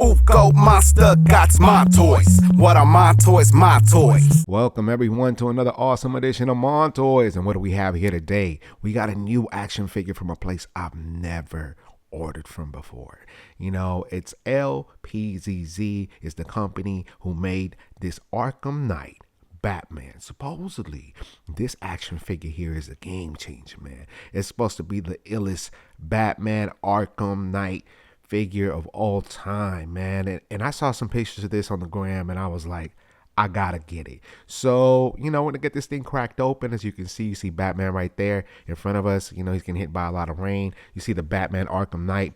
Go monster got my toys. What are my toys? My toys. Welcome everyone to another awesome edition of Mon Toys. And what do we have here today? We got a new action figure from a place I've never ordered from before. You know, it's LPZZ is the company who made this Arkham Knight Batman. Supposedly, this action figure here is a game changer, man. It's supposed to be the illest Batman Arkham Knight figure of all time, man. And I saw some pictures of this on the gram and I was like, I gotta get it. So, you know, when to get this thing cracked open, as you can see, you see Batman right there in front of us. You know, he's getting hit by a lot of rain. You see the Batman Arkham Knight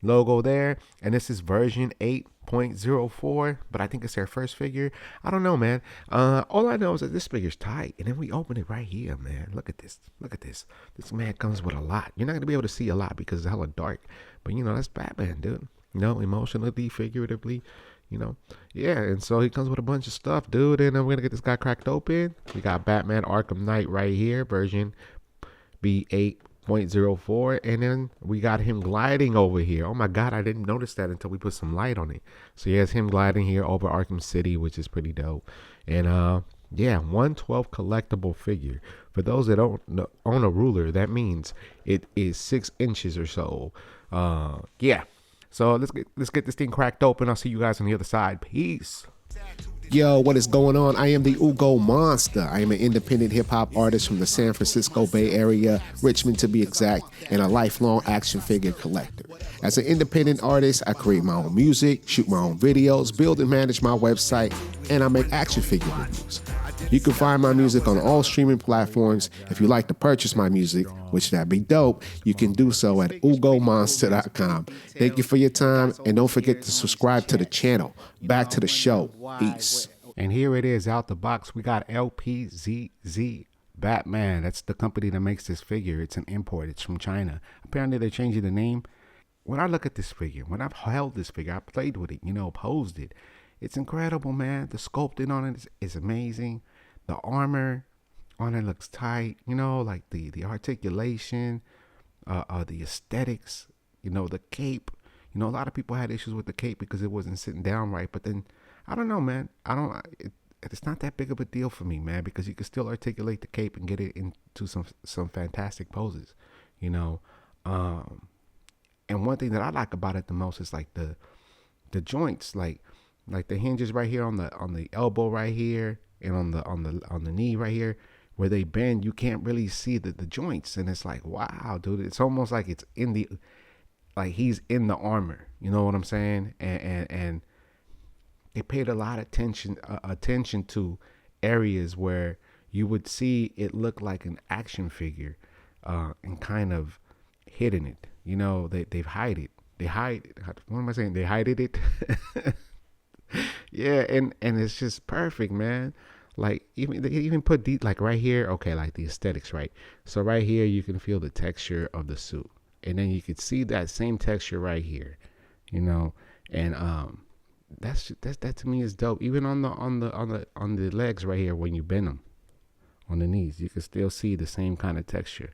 logo there. And this is version 8.04, but I think it's their first figure. I don't know, man. All I know is that this figure's tight. And then we open it right here, man. Look at this. Look at this. This man comes with a lot. You're not going to be able to see a lot because it's hella dark. But, you know, that's Batman, dude. You know, emotionally, figuratively, you know. Yeah, and so he comes with a bunch of stuff, dude. And then we're going to get this guy cracked open. We got Batman Arkham Knight right here, version B8.04, and then we got him gliding over here. Oh my god, I didn't notice that until we put some light on it. So he has him gliding here over Arkham City, which is pretty dope. And yeah, 1/12 collectible figure. For those that don't own a ruler, that means it is 6 inches or so. Yeah, so let's get this thing cracked open. I'll see you guys on the other side. Peace. Yo, what is going on? I am the Ugo Monster. I am an independent hip-hop artist from the San Francisco Bay Area, Richmond to be exact, and a lifelong action figure collector. As an independent artist, I create my own music, shoot my own videos, build and manage my website, and I make action figure reviews. You can find my music on all streaming platforms. If you like to purchase my music, which that'd be dope, you can do so at ugomonster.com. Thank you for your time, and don't forget to subscribe to the channel. Back to the show. Peace. And here it is out the box. We got LPZZ Batman. That's the company that makes this figure. It's an import. It's from China. Apparently they're changing the name. When I look at this figure, when I've held this figure, I played with it, you know, posed it. It's incredible, man. The sculpting on it is amazing. The armor on it looks tight. You know, like the articulation, the aesthetics, you know, the cape. You know, a lot of people had issues with the cape because it wasn't sitting down right. But then, I don't know, man. It's not that big of a deal for me, man, because you can still articulate the cape and get it into some fantastic poses, you know. And one thing that I like about it the most is like the joints, like the hinges right here on the elbow right here and on the knee right here where they bend. You can't really see the joints, and it's like, wow, dude. It's almost like it's like he's in the armor. You know what I'm saying? And they paid a lot of attention to areas where you would see it look like an action figure, and kind of hidden it. You know, they've hide it. They hide it. What am I saying? They hided it. Yeah, and it's just perfect, man. Like they even put like right here, okay, like the aesthetics, right? So right here you can feel the texture of the suit. And then you could see that same texture right here. You know, and that to me is dope. Even on the legs right here, when you bend them on the knees, you can still see the same kind of texture.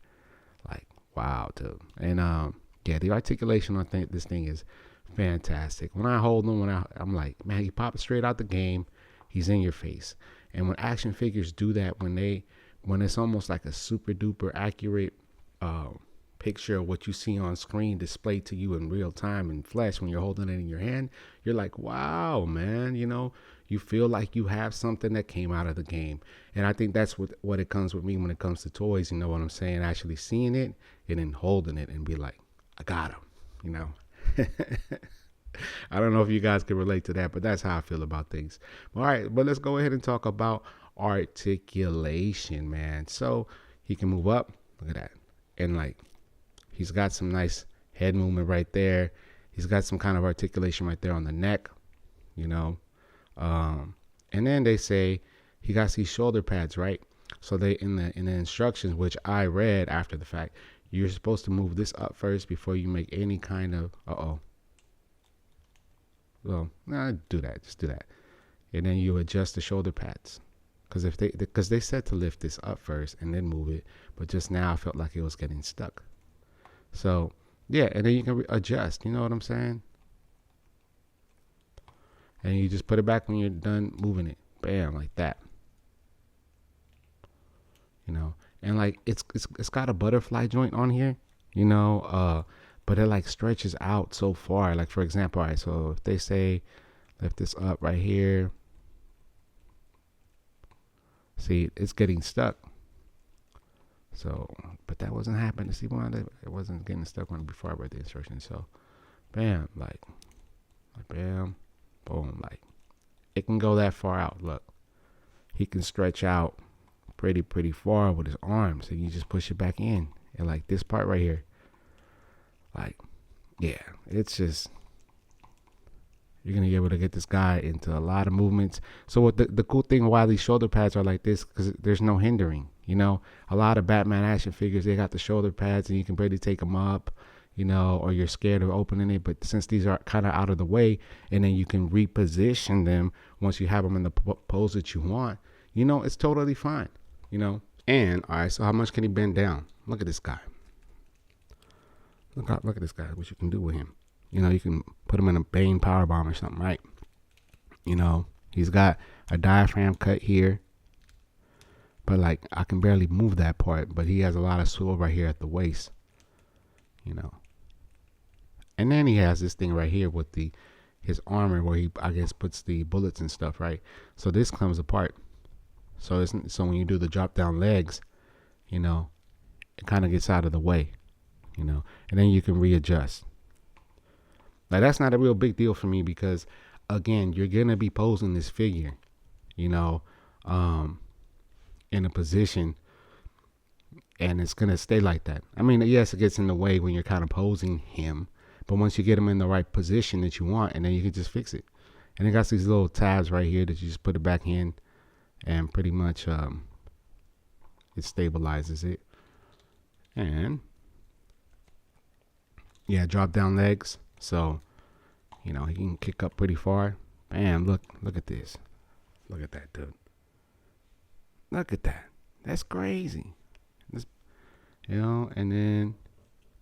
Like, wow, dude. And yeah, the articulation on this thing is fantastic. When I hold him, I'm like, man, he pops straight out the game. He's in your face. And when action figures do that, when it's almost like a super duper accurate picture of what you see on screen displayed to you in real time in flesh, when you're holding it in your hand, you're like, wow, man, you know, you feel like you have something that came out of the game. And I think that's what it comes with me when it comes to toys. You know what I'm saying? Actually seeing it and then holding it and be like, I got him, you know. I don't know if you guys can relate to that, but that's how I feel about things. All right, but let's go ahead and talk about articulation, man. So he can move up. Look at that. And like, he's got some nice head movement right there. He's got some kind of articulation right there on the neck, you know. And then they say he got these shoulder pads, right? So they in the instructions, which I read after the fact, you're supposed to move this up first before you make any kind of well, nah, do that. Just do that. And then you adjust the shoulder pads. Because they said to lift this up first and then move it. But just now I felt like it was getting stuck. So, yeah. And then you can adjust. You know what I'm saying? And you just put it back when you're done moving it. Bam, like that. You know, and like it's got a butterfly joint on here, you know, but it like stretches out so far. Like, for example, all right, so if they say lift this up right here, see, it's getting stuck. So, but that wasn't happening. See, it wasn't getting stuck when before I read the instructions. So, bam, like bam, boom, like it can go that far out. Look, he can stretch out pretty far with his arms, and you just push it back in. And like this part right here, like, yeah, it's just, you're gonna be able to get this guy into a lot of movements. So what the cool thing why these shoulder pads are like this, because there's no hindering. You know, a lot of Batman action figures, they got the shoulder pads and you can barely take them up, you know, or you're scared of opening it. But since these are kind of out of the way, and then you can reposition them once you have them in the pose that you want, you know, it's totally fine, you know. And all right, so how much can he bend down? Look at this guy. Look at this guy, what you can do with him. You know, you can put him in a Bane power bomb or something, right? You know, he's got a diaphragm cut here, but like I can barely move that part, but he has a lot of swivel right here at the waist, you know. And then he has this thing right here with his armor where he, I guess, puts the bullets and stuff, right? So this comes apart. So when you do the drop down legs, you know, it kind of gets out of the way, you know, and then you can readjust. Like, that's not a real big deal for me because, again, you're going to be posing this figure, you know, in a position, and it's going to stay like that. I mean, yes, it gets in the way when you're kind of posing him, but once you get him in the right position that you want, and then you can just fix it. And it got these little tabs right here that you just put it back in, and pretty much it stabilizes it. And, yeah, drop down legs. So, you know, he can kick up pretty far. Bam, look at this. Look at that, dude. Look at that. That's crazy. You know, and then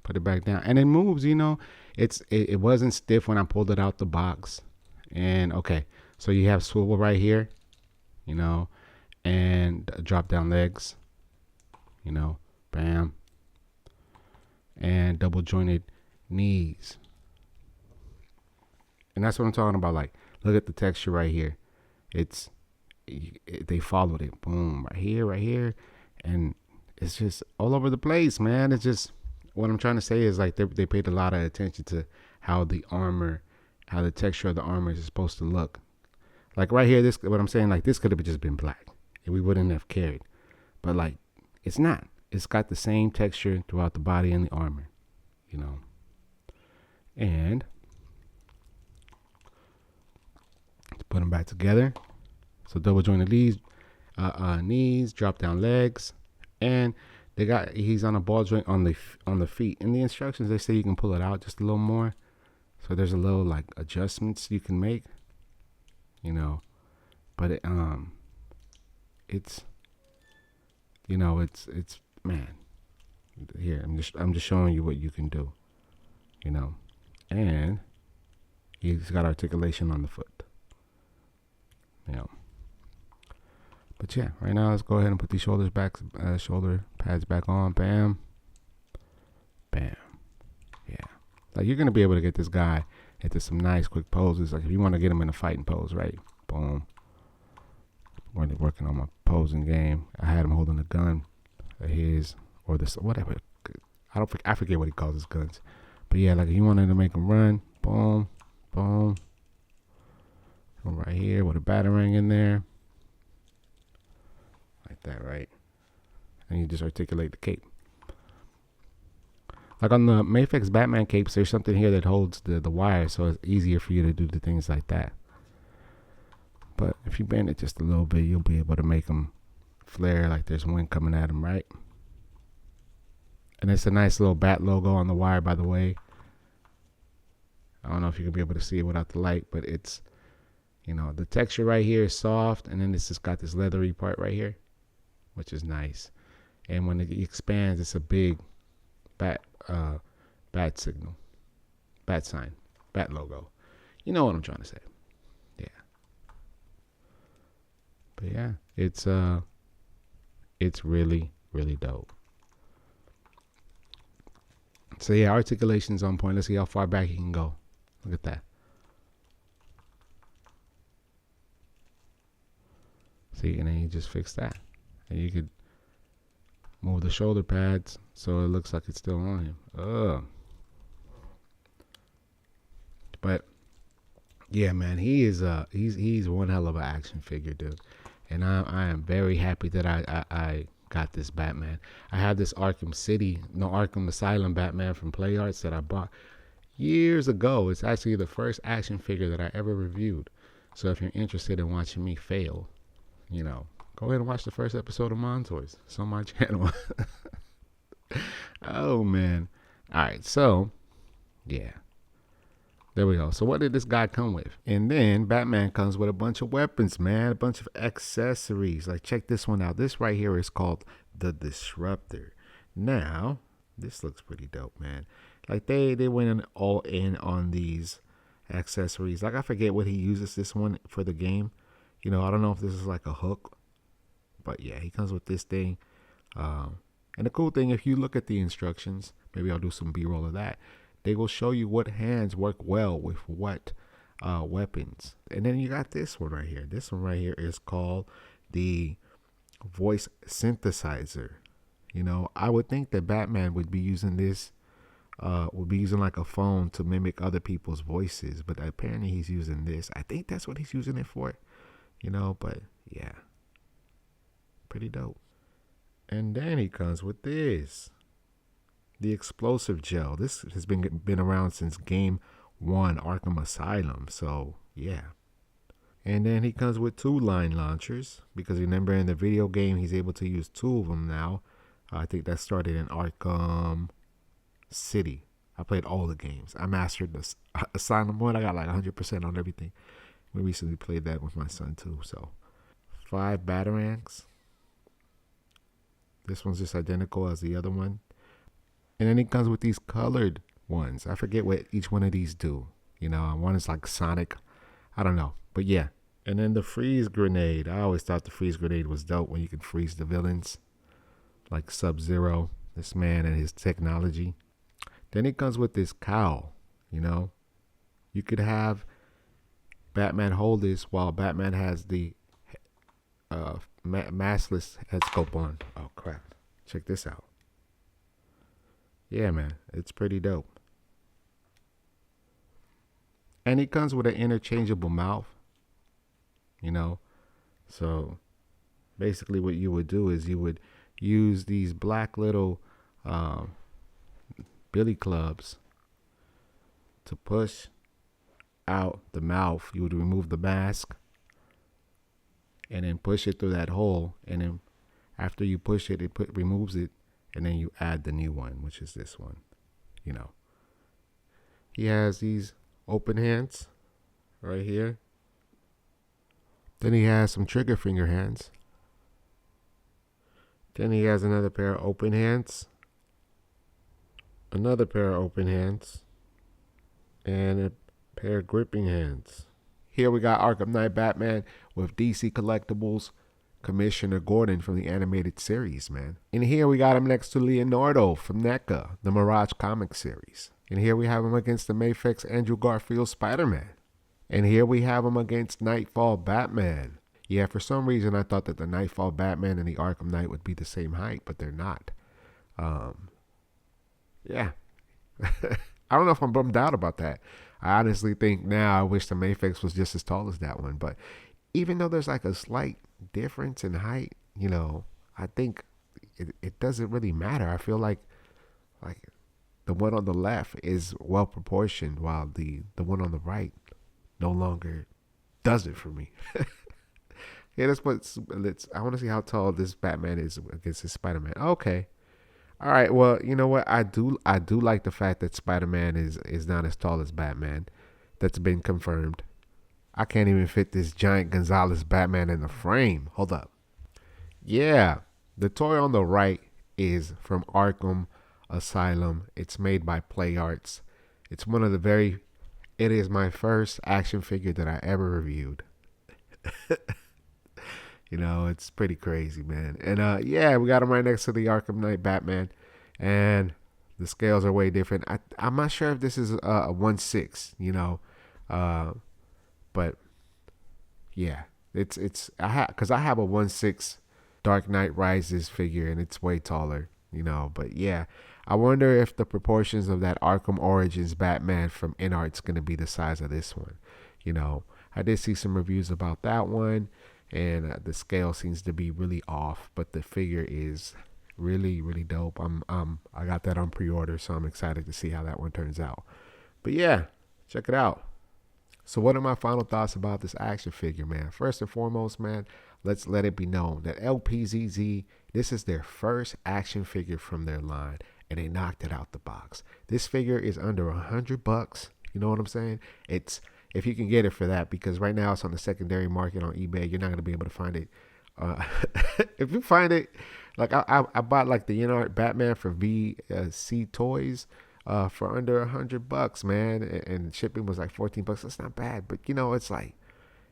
put it back down. And it moves, you know. It wasn't stiff when I pulled it out the box. And, okay, so you have swivel right here, you know, and drop down legs, you know, bam. And double jointed knees. And that's what I'm talking about. Like, look at the texture right here. They followed it. Boom, right here. And it's just all over the place, man. It's just, what I'm trying to say is like they paid a lot of attention to how the texture of the armor is supposed to look. Like right here, what I'm saying, like this could have just been black and we wouldn't have cared. But like, it's not. It's got the same texture throughout the body and the armor, you know. And put them back together. So double jointed knees, drop down legs, and he's on a ball joint on the feet. In the instructions, they say you can pull it out just a little more. So there's a little like adjustments you can make, you know. But it's you know, it's man. Here, I'm just showing you what you can do, you know. And he's got articulation on the foot. You know. But yeah, right now let's go ahead and put these shoulder pads back on. Bam. Bam. Yeah. Like, you're gonna be able to get this guy into some nice quick poses. Like, if you want to get him in a fighting pose, right? Boom. When working on my posing game, I had him holding a gun of his or this whatever. I forget what he calls his guns. But yeah, like if you wanted to make him run, boom, boom. Right here with a batarang in there. Like that, right? And you just articulate the cape. Like on the Mafex Batman capes, there's something here that holds the wire, so it's easier for you to do the things like that. But if you bend it just a little bit, you'll be able to make them flare like there's wind coming at them, right? And it's a nice little bat logo on the wire, by the way. I don't know if you can be able to see it without the light, but it's, you know, the texture right here is soft, and then it's just got this leathery part right here, which is nice. And when it expands, it's a big bat signal, bat sign, bat logo. You know what I'm trying to say. Yeah. But yeah, it's really, really dope. So yeah, articulation's on point. Let's see how far back you can go. Look at that. See, and then you just fix that. And you could move the shoulder pads so it looks like it's still on him. But yeah, man, he's one hell of an action figure, dude. And I am very happy that I got this Batman. I have this Arkham Asylum Batman from Play Arts that I bought years ago. It's actually the first action figure that I ever reviewed. So if you're interested in watching me fail, go ahead and watch the first episode of Montoys. It's on my channel. Oh, man. All right, so, yeah. There we go. So what did this guy come with? And then Batman comes with a bunch of weapons, man. A bunch of accessories. Like, check this one out. This right here is called the Disruptor. Now, this looks pretty dope, man. Like, they went all in on these accessories. Like, I forget what he uses this one for the game. I don't know if this is like a hook. But, yeah, he comes with this thing. And the cool thing, if you look at the instructions, maybe I'll do some B-roll of that. They will show you what hands work well with what weapons. And then you got this one right here. This one right here is called the voice synthesizer. I would think that Batman would be using this, like a phone to mimic other people's voices. But apparently he's using this. I think that's what he's using it for. But yeah, pretty dope. And then he comes with this. The explosive gel. This has been around since game 1, Arkham Asylum. So, yeah. And then he comes with 2 line launchers. Because remember in the video game, he's able to use 2 of them now. I think that started in Arkham City. I played all the games. I mastered the Asylum one. I got like 100% on everything. We recently played that with my son too. So, 5 batarangs. This one's just identical as the other one. And then it comes with these colored ones. I forget what each one of these do. One is like Sonic. I don't know. But yeah. And then the freeze grenade. I always thought the freeze grenade was dope when you can freeze the villains. Like Sub-Zero. This man and his technology. Then it comes with this cowl. You could have Batman hold this while Batman has the maskless head scope on. Oh, crap. Check this out. Yeah, man, it's pretty dope. And it comes with an interchangeable mouth, So basically what you would do is you would use these black little billy clubs to push out the mouth. You would remove the mask and then push it through that hole. And then after you push it, removes it. And then you add the new one, which is this one. He has these open hands right here. Then he has some trigger finger hands. Then he has another pair of open hands. Another pair of open hands. And a pair of gripping hands. Here we got Arkham Knight Batman with DC Collectibles Commissioner Gordon from the animated series, man. And here we got him next to Leonardo from NECA, the Mirage comic series. And here we have him against the Mafex Andrew Garfield Spider-Man. And here we have him against Nightfall Batman. Yeah, for some reason I thought that the Nightfall Batman and the Arkham Knight would be the same height, but they're not. Yeah. I don't know if I'm bummed out about that. I honestly think now I wish the Mafex was just as tall as that one. But even though there's like a slight difference in height, I think it doesn't really matter. I feel like the one on the left is well proportioned while the one on the right no longer does it for me. Yeah, I want to see how tall this Batman is against his Spider-Man. Okay. All right, well, you know what? I do like the fact that Spider-Man is not as tall as Batman. That's been confirmed. I can't even fit this giant Gonzalez Batman in the frame. Hold up. Yeah, the toy on the right is from Arkham Asylum. It's made by Play Arts. It is my first action figure that I ever reviewed. You know, it's pretty crazy, man. And yeah, we got him right next to the Arkham Knight Batman, and the scales are way different. I'm not sure if this is a 1/6, you know, but yeah, it's because I have a 1/6 Dark Knight Rises figure, and it's way taller, you know. But yeah, I wonder if the proportions of that Arkham Origins Batman from InArt's gonna be the size of this one. You know, I did see some reviews about that one, and the scale seems to be really off, but the figure is really, really dope. I got that on pre-order, so I'm excited to see how that one turns out. But yeah, check it out. So what are my final thoughts about this action figure, man? First and foremost, man, let's let it be known that LPZZ, this is their first action figure from their line, and they knocked it out the box. This figure is under $100. You know what I'm saying? It's, if you can get it for that, because right now it's on the secondary market on eBay, you're not going to be able to find it. If you find it, like I bought like the InArt Batman for VC Toys for under $100, man, and shipping was like $14. That's not bad, but you know, it's like,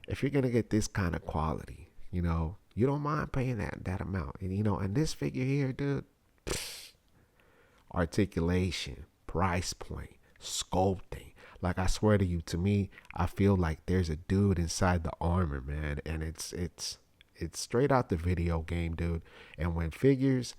if you're gonna get this kind of quality, you know, you don't mind paying that amount. And you know, and this figure here, dude, articulation, price point, sculpting. Like, I swear to you, to me, I feel like there's a dude inside the armor, man, and it's straight out the video game, dude. And when figures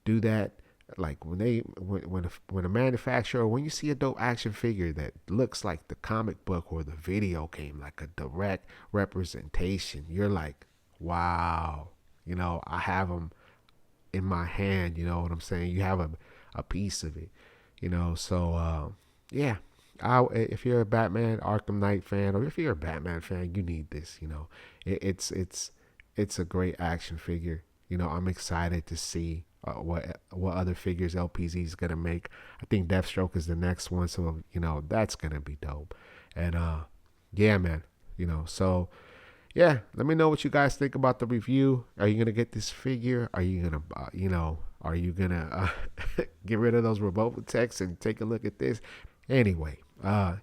do that, like when a manufacturer, when you see a dope action figure that looks like the comic book or the video game, like a direct representation, you're like, wow, you know, I have them in my hand. You know what I'm saying? You have a piece of it, you know. So yeah, if you're a Batman Arkham Knight fan, or if you're a Batman fan, you need this. You know, it's a great action figure. You know, I'm excited to see what other figures LPZ is gonna make. I think Deathstroke is the next one, so you know, that's gonna be dope. And yeah, man, you know, so yeah, let me know what you guys think about the review. Are you gonna get this figure? Are you gonna are you gonna get rid of those Robotechs and take a look at this? Anyway,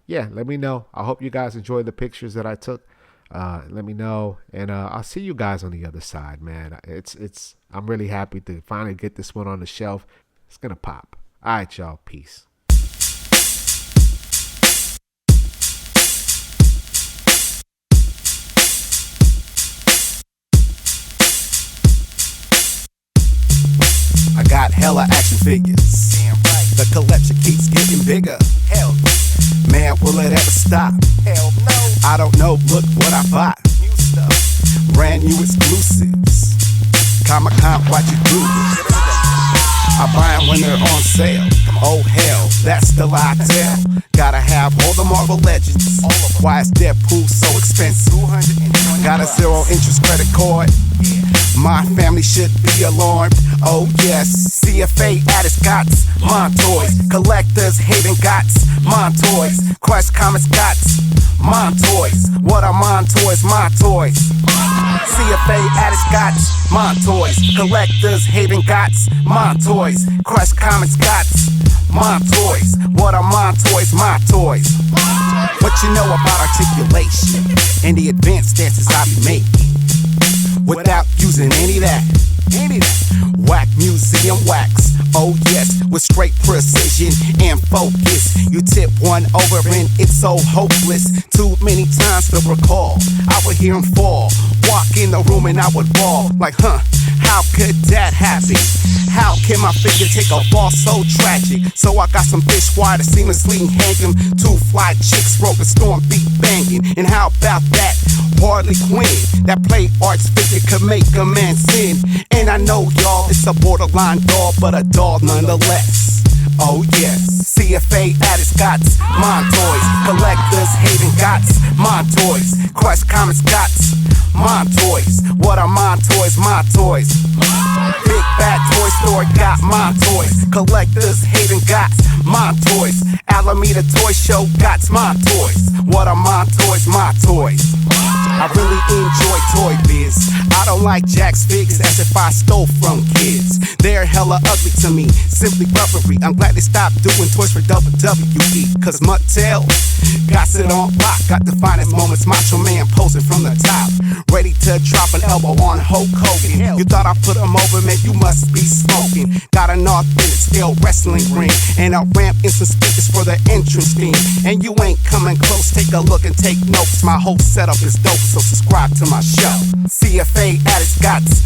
yeah, let me know. I hope you guys enjoyed the pictures that I took. Let me know, and I'll see you guys on the other side, man. I'm really happy to finally get this one on the shelf. It's gonna pop. All right, y'all. Peace. I got hella action figures. Damn right. The collection keeps getting bigger. Hell, man, will it ever stop? Hell no. I don't know. Look what I bought. New stuff. Brand new exclusives. Comic-Con, watch it do this. I buy them when they're on sale. Oh hell, that's the lie I tell. Gotta have all the Marvel Legends. Why is Deadpool so expensive? Got a 0 interest credit card. My family should be alarmed. Oh yes, CFA at its gots. Montoys, collectors hating gots. Montoys, Crush Comics gots. Montoys, what are Montoys? My toys. CFA at its gots. Montoys, collectors hating gots. Montoys, Crush Comics gots. Montoys, what are Montoys? My toys. What you know about articulation and the advanced stances I be making without using any of that. Whack museum wax. Oh yes, with straight precision and focus. You tip one over and it's so hopeless. Too many times to recall. I would hear him fall. Walk in the room and I would bawl. Like, how could that happen? How can my figure take a fall so tragic? So I got some fish wire to seamlessly hang him. 2 fly chicks, broken storm beat banging. And how about that? Harley Quinn, that play arts figure could make a man sin. And I know y'all, it's a borderline doll, but a doll nonetheless. Oh yes, CFA at its gots. Montoys, collectors hating gots. Montoys, Crush Comics gots. Montoys, what are Montoys? My toys. Big bad toy store got Montoys. Collectors hating gots. Montoys, Alameda Toy Show gots. Montoys, what are Montoys? My toys. I really enjoy toy biz. I I don't like Jack's figs as if I stole from kids. They're hella ugly to me, simply rubbery. I'm glad they stopped doing toys for WWE, cause Mattel got it on lock. Got the finest moments, Macho Man posing from the top, ready to drop an elbow on Hulk Hogan. You thought I put him over, man, you must be smoking. Got an authentic scale wrestling ring, and a ramp and some speakers for the entrance theme. And you ain't coming close, take a look and take notes. My whole setup is dope, so subscribe to my show. CFA at its guts,